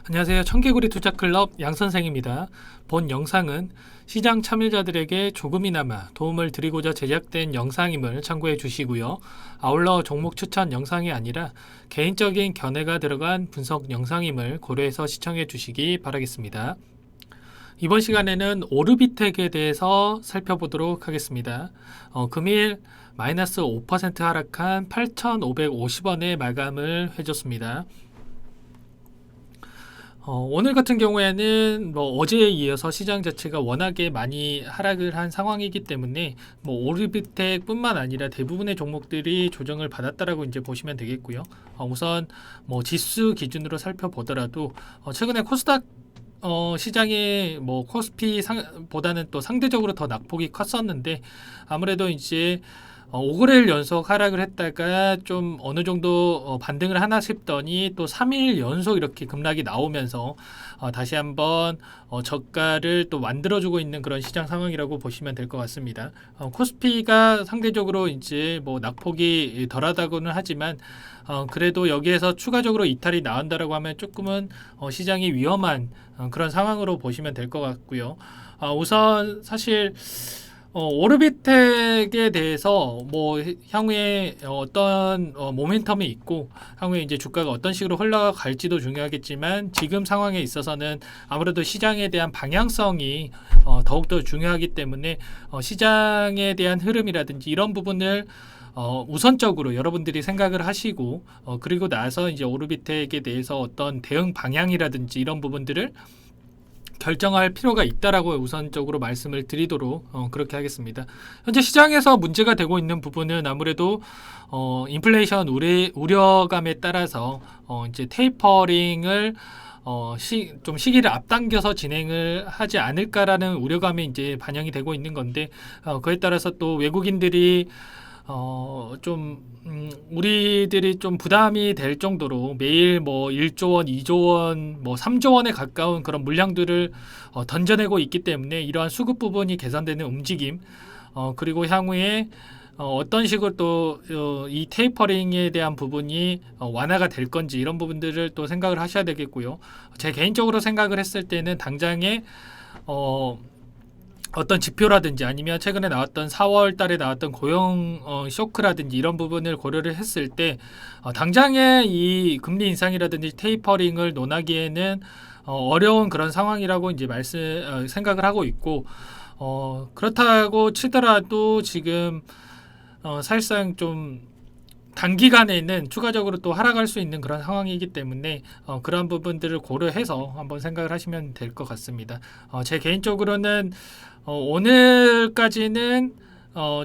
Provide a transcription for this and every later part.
안녕하세요. 청개구리 투자클럽 양선생입니다. 본 영상은 시장 참여자들에게 조금이나마 도움을 드리고자 제작된 영상임을 참고해 주시고요. 아울러 종목 추천 영상이 아니라 개인적인 견해가 들어간 분석 영상임을 고려해서 시청해 주시기 바라겠습니다. 이번 시간에는 오르비텍에 대해서 살펴보도록 하겠습니다. 금일 마이너스 5% 하락한 8,550원에 마감을 해줬습니다. 오늘 같은 경우에는 어제에 이어서 시장 자체가 워낙에 많이 하락을 한 상황이기 때문에 오르비텍 뿐만 아니라 대부분의 종목들이 조정을 받았다라고 이제 보시면 되겠고요. 우선 지수 기준으로 살펴보더라도 최근에 코스닥 시장의 코스피 보다는 또 상대적으로 더 낙폭이 컸었는데, 아무래도 이제 5거래일 연속 하락을 했다가 좀 어느 정도 반등을 하나 싶더니 또 3일 연속 이렇게 급락이 나오면서 다시 한번 저가를 또 만들어주고 있는 그런 시장 상황이라고 보시면 될 것 같습니다. 코스피가 상대적으로 이제 낙폭이 덜하다고는 하지만 그래도 여기에서 추가적으로 이탈이 나온다라고 하면 조금은 시장이 위험한 그런 상황으로 보시면 될 것 같고요. 우선 사실 오르비텍에 대해서 향후에 어떤 모멘텀이 있고 향후에 이제 주가가 어떤 식으로 흘러갈지도 중요하겠지만, 지금 상황에 있어서는 아무래도 시장에 대한 방향성이 더욱더 중요하기 때문에 시장에 대한 흐름이라든지 이런 부분을 우선적으로 여러분들이 생각을 하시고 그리고 나서 이제 오르비텍에 대해서 어떤 대응 방향이라든지 이런 부분들을 결정할 필요가 있다라고 우선적으로 말씀을 드리도록 그렇게 하겠습니다. 현재 시장에서 문제가 되고 있는 부분은 아무래도 인플레이션 우려감에 따라서 이제 테이퍼링을 좀 시기를 앞당겨서 진행을 하지 않을까라는 우려감이 이제 반영이 되고 있는 건데, 그에 따라서 또 외국인들이 우리들이 좀 부담이 될 정도로 매일 1조 원, 2조 원, 3조 원에 가까운 그런 물량들을 던져내고 있기 때문에 이러한 수급 부분이 개선되는 움직임, 그리고 향후에 어떤 식으로 또 이 테이퍼링에 대한 부분이 완화가 될 건지 이런 부분들을 또 생각을 하셔야 되겠고요. 제 개인적으로 생각을 했을 때는 당장에 어떤 지표라든지 아니면 최근에 나왔던 4월 달에 나왔던 고용 쇼크라든지 이런 부분을 고려를 했을 때 당장에 이 금리 인상이라든지 테이퍼링을 논하기에는 어려운 그런 상황이라고 이제 생각을 하고 있고, 그렇다고 치더라도 지금 사실상 좀 단기간에는 추가적으로 또 하락할 수 있는 그런 상황이기 때문에 그런 부분들을 고려해서 한번 생각을 하시면 될 것 같습니다. 제 개인적으로는 오늘까지는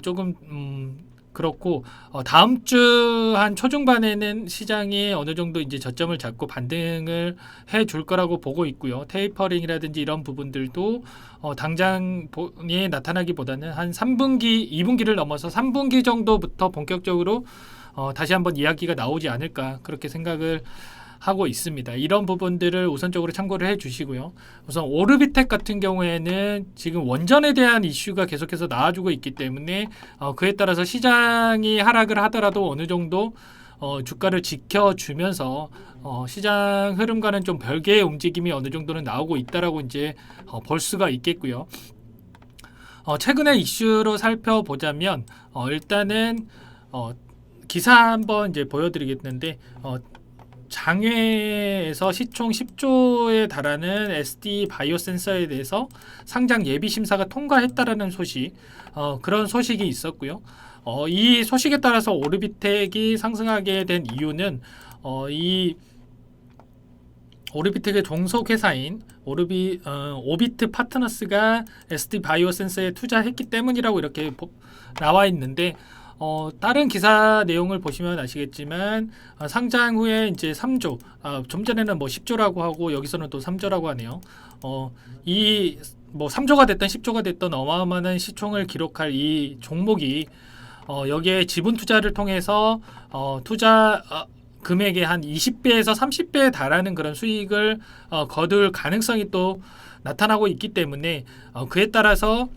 조금 그렇고, 다음 주 한 초중반에는 시장이 어느 정도 이제 저점을 잡고 반등을 해줄 거라고 보고 있고요. 테이퍼링이라든지 이런 부분들도 당장에 나타나기보다는 한 3분기, 2분기를 넘어서 3분기 정도부터 본격적으로 다시 한번 이야기가 나오지 않을까 그렇게 생각을 하고 있습니다. 이런 부분들을 우선적으로 참고를 해 주시고요. 우선 오르비텍 같은 경우에는 지금 원전에 대한 이슈가 계속해서 나와주고 있기 때문에 그에 따라서 시장이 하락을 하더라도 어느 정도 주가를 지켜주면서 시장 흐름과는 좀 별개의 움직임이 어느 정도는 나오고 있다라고 이제 볼 수가 있겠고요. 최근의 이슈로 살펴보자면 일단은 기사 한번 이제 보여드리겠는데, 장외에서 시총 10조에 달하는 SD 바이오 센서에 대해서 상장 예비 심사가 통과했다라는 소식, 그런 소식이 있었고요. 이 소식에 따라서 오르비텍이 상승하게 된 이유는 이 오르비텍의 종속 회사인 오비트 파트너스가 SD 바이오 센서에 투자했기 때문이라고 이렇게 나와 있는데, 다른 기사 내용을 보시면 아시겠지만 상장 후에 이제 3조, 좀 전에는 10조라고 하고 여기서는 또 3조라고 하네요. 이 3조가 됐든 10조가 됐든 어마어마한 시총을 기록할 이 종목이 여기에 지분 투자를 통해서 투자 금액의 한 20배에서 30배에 달하는 그런 수익을 거둘 가능성이 또 나타나고 있기 때문에 그에 따라서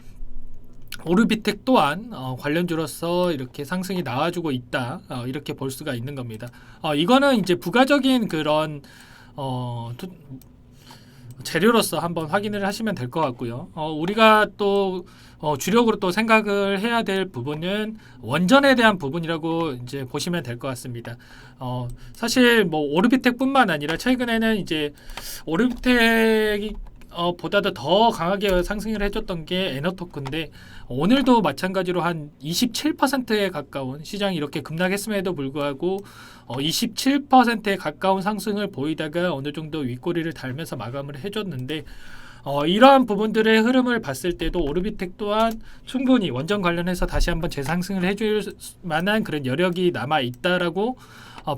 오르비텍 또한 관련주로서 이렇게 상승이 나와주고 있다, 이렇게 볼 수가 있는 겁니다. 이거는 이제 부가적인 그런 재료로서 한번 확인을 하시면 될 것 같고요. 우리가 또 주력으로 또 생각을 해야 될 부분은 원전에 대한 부분이라고 이제 보시면 될 것 같습니다. 사실 뭐 오르비텍뿐만 아니라 최근에는 이제 오르비텍이 보다도 더 강하게 상승을 해줬던 게 에너토크인데 오늘도 마찬가지로 한 27%에 가까운 시장이 이렇게 급락했음에도 불구하고 27%에 가까운 상승을 보이다가 어느 정도 윗꼬리를 달면서 마감을 해줬는데 이러한 부분들의 흐름을 봤을 때도 오르비텍 또한 충분히 원전 관련해서 다시 한번 재상승을 해줄 만한 그런 여력이 남아 있다라고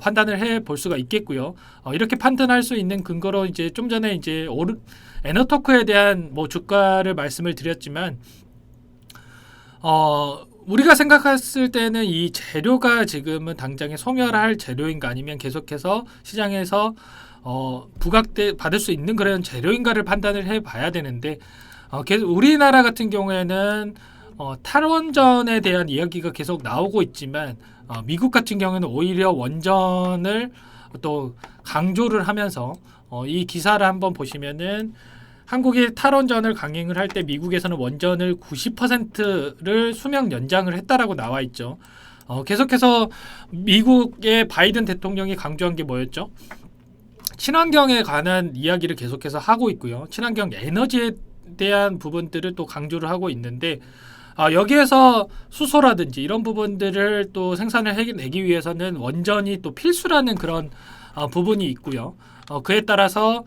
판단을 해 볼 수가 있겠고요. 이렇게 판단할 수 있는 근거로 이제 좀 전에 이제 에너토크에 대한 뭐 주가를 말씀을 드렸지만 우리가 생각했을 때는 이 재료가 지금은 당장에 소멸할 재료인가 아니면 계속해서 시장에서 부각돼 받을 수 있는 그런 재료인가를 판단을 해봐야 되는데 우리나라 같은 경우에는 탈원전에 대한 이야기가 계속 나오고 있지만 미국 같은 경우는 오히려 원전을 또 강조를 하면서 이 기사를 한번 보시면은 한국이 탈원전을 강행을 할 때 미국에서는 원전을 90%를 수명 연장을 했다라고 나와 있죠. 계속해서 미국의 바이든 대통령이 강조한 게 뭐였죠? 친환경에 관한 이야기를 계속해서 하고 있고요. 친환경 에너지에 대한 부분들을 또 강조를 하고 있는데 여기에서 수소라든지 이런 부분들을 또 생산을 해내기 위해서는 원전이 또 필수라는 그런 부분이 있고요. 그에 따라서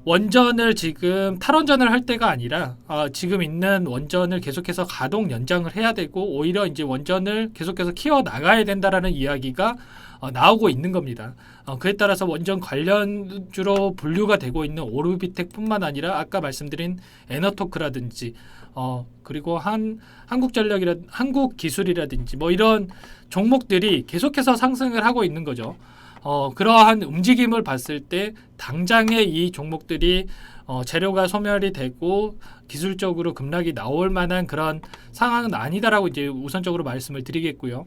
원전을 지금 탈원전을 할 때가 아니라 지금 있는 원전을 계속해서 가동 연장을 해야 되고 오히려 이제 원전을 계속해서 키워 나가야 된다라는 이야기가 나오고 있는 겁니다. 그에 따라서 원전 관련주로 분류가 되고 있는 오르비텍뿐만 아니라 아까 말씀드린 에너토크라든지 그리고 한국기술이라든지 뭐 이런 종목들이 계속해서 상승을 하고 있는 거죠. 그러한 움직임을 봤을 때 당장에 이 종목들이 재료가 소멸이 되고 기술적으로 급락이 나올 만한 그런 상황은 아니다라고 이제 우선적으로 말씀을 드리겠고요.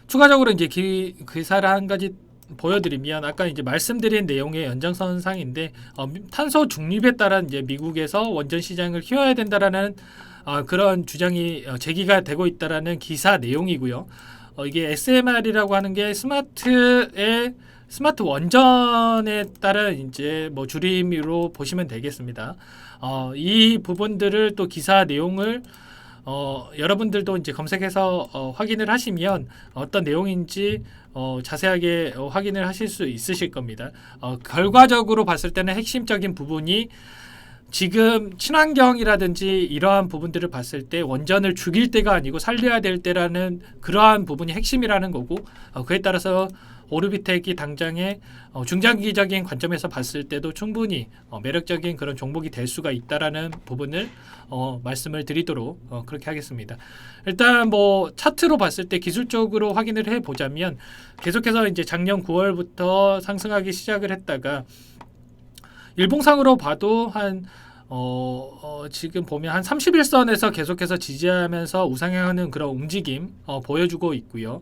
추가적으로 이제 기사를 한 가지 보여드리면 아까 이제 말씀드린 내용의 연장선상인데 탄소 중립에 따라 이제 미국에서 원전 시장을 키워야 된다라는 그런 주장이 제기가 되고 있다라는 기사 내용이고요. 이게 SMR이라고 하는 게 스마트 원전에 따른 이제 뭐 줄임으로 보시면 되겠습니다. 이 부분들을 또 기사 내용을 여러분들도 이제 검색해서 확인을 하시면 어떤 내용인지 자세하게 확인을 하실 수 있으실 겁니다. 결과적으로 봤을 때는 핵심적인 부분이 지금 친환경이라든지 이러한 부분들을 봤을 때 원전을 죽일 때가 아니고 살려야 될 때라는 그러한 부분이 핵심이라는 거고 그에 따라서 오르비텍이 당장에 중장기적인 관점에서 봤을 때도 충분히 매력적인 그런 종목이 될 수가 있다라는 부분을 말씀을 드리도록 그렇게 하겠습니다. 일단 뭐 차트로 봤을 때 기술적으로 확인을 해보자면 계속해서 이제 작년 9월부터 상승하기 시작을 했다가 일봉상으로 봐도 한 지금 보면 한 31선에서 계속해서 지지하면서 우상향하는 그런 움직임 보여주고 있고요.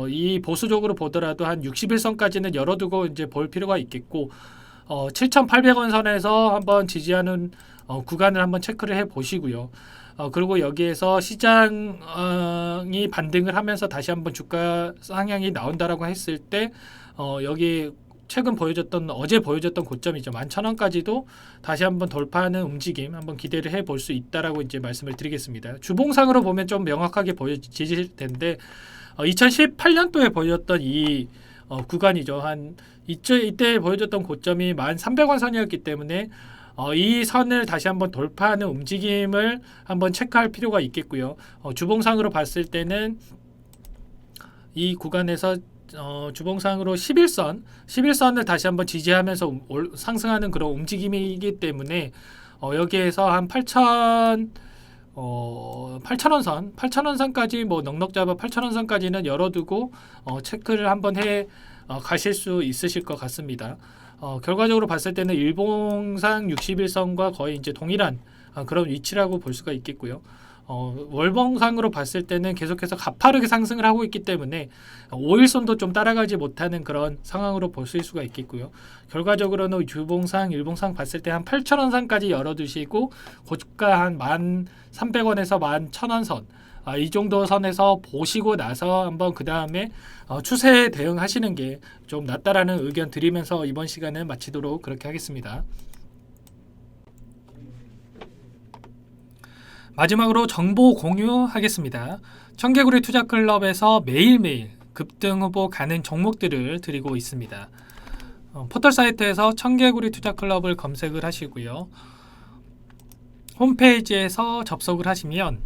이 보수적으로 보더라도 한 61선까지는 열어두고 이제 볼 필요가 있겠고 7,800원 선에서 한번 지지하는 구간을 한번 체크를 해 보시고요. 그리고 여기에서 시장이 반등을 하면서 다시 한번 주가 상향이 나온다라고 했을 때 여기 최근 어제 보여줬던 고점이죠. 11,000원까지도 다시 한번 돌파하는 움직임 한번 기대를 해볼 수 있다라고 이제 말씀을 드리겠습니다. 주봉상으로 보면 좀 명확하게 보여지실 텐데 2018년도에 보여줬던 이 구간이죠. 이때 보여줬던 고점이 1,300원 선이었기 때문에 이 선을 다시 한번 돌파하는 움직임을 한번 체크할 필요가 있겠고요. 주봉상으로 봤을 때는 이 구간에서 주봉상으로 11선을 다시 한번 지지하면서 상승하는 그런 움직임이기 때문에 여기에서 한 8,000원 선까지 뭐 넉넉 잡아 8,000원 선까지는 열어두고 체크를 한번 해 가실 수 있으실 것 같습니다. 결과적으로 봤을 때는 일봉상 61선과 거의 이제 동일한 그런 위치라고 볼 수가 있겠고요. 월봉상으로 봤을 때는 계속해서 가파르게 상승을 하고 있기 때문에 5일선도 좀 따라가지 못하는 그런 상황으로 볼 수가 있겠고요. 결과적으로는 주봉상, 일봉상 봤을 때 한 8,000원 선까지 열어두시고 고가 한 1,300원에서 11,000원 선 이 정도 선에서 보시고 나서 한번 그 다음에 추세에 대응하시는 게 좀 낫다라는 의견 드리면서 이번 시간은 마치도록 그렇게 하겠습니다. 마지막으로 정보 공유하겠습니다. 청개구리 투자클럽에서 매일매일 급등 후보 가는 종목들을 드리고 있습니다. 포털 사이트에서 청개구리 투자클럽을 검색을 하시고요. 홈페이지에서 접속을 하시면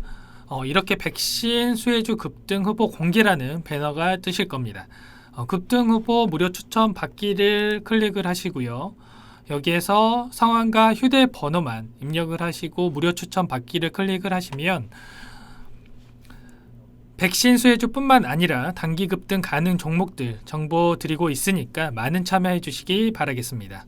이렇게 백신 수혜주 급등 후보 공개라는 배너가 뜨실 겁니다. 급등 후보 무료 추천 받기를 클릭을 하시고요. 여기에서 성함과 휴대번호만 입력을 하시고 무료 추천 받기를 클릭을 하시면 백신 수혜주뿐만 아니라 단기 급등 가능 종목들 정보 드리고 있으니까 많은 참여해 주시기 바라겠습니다.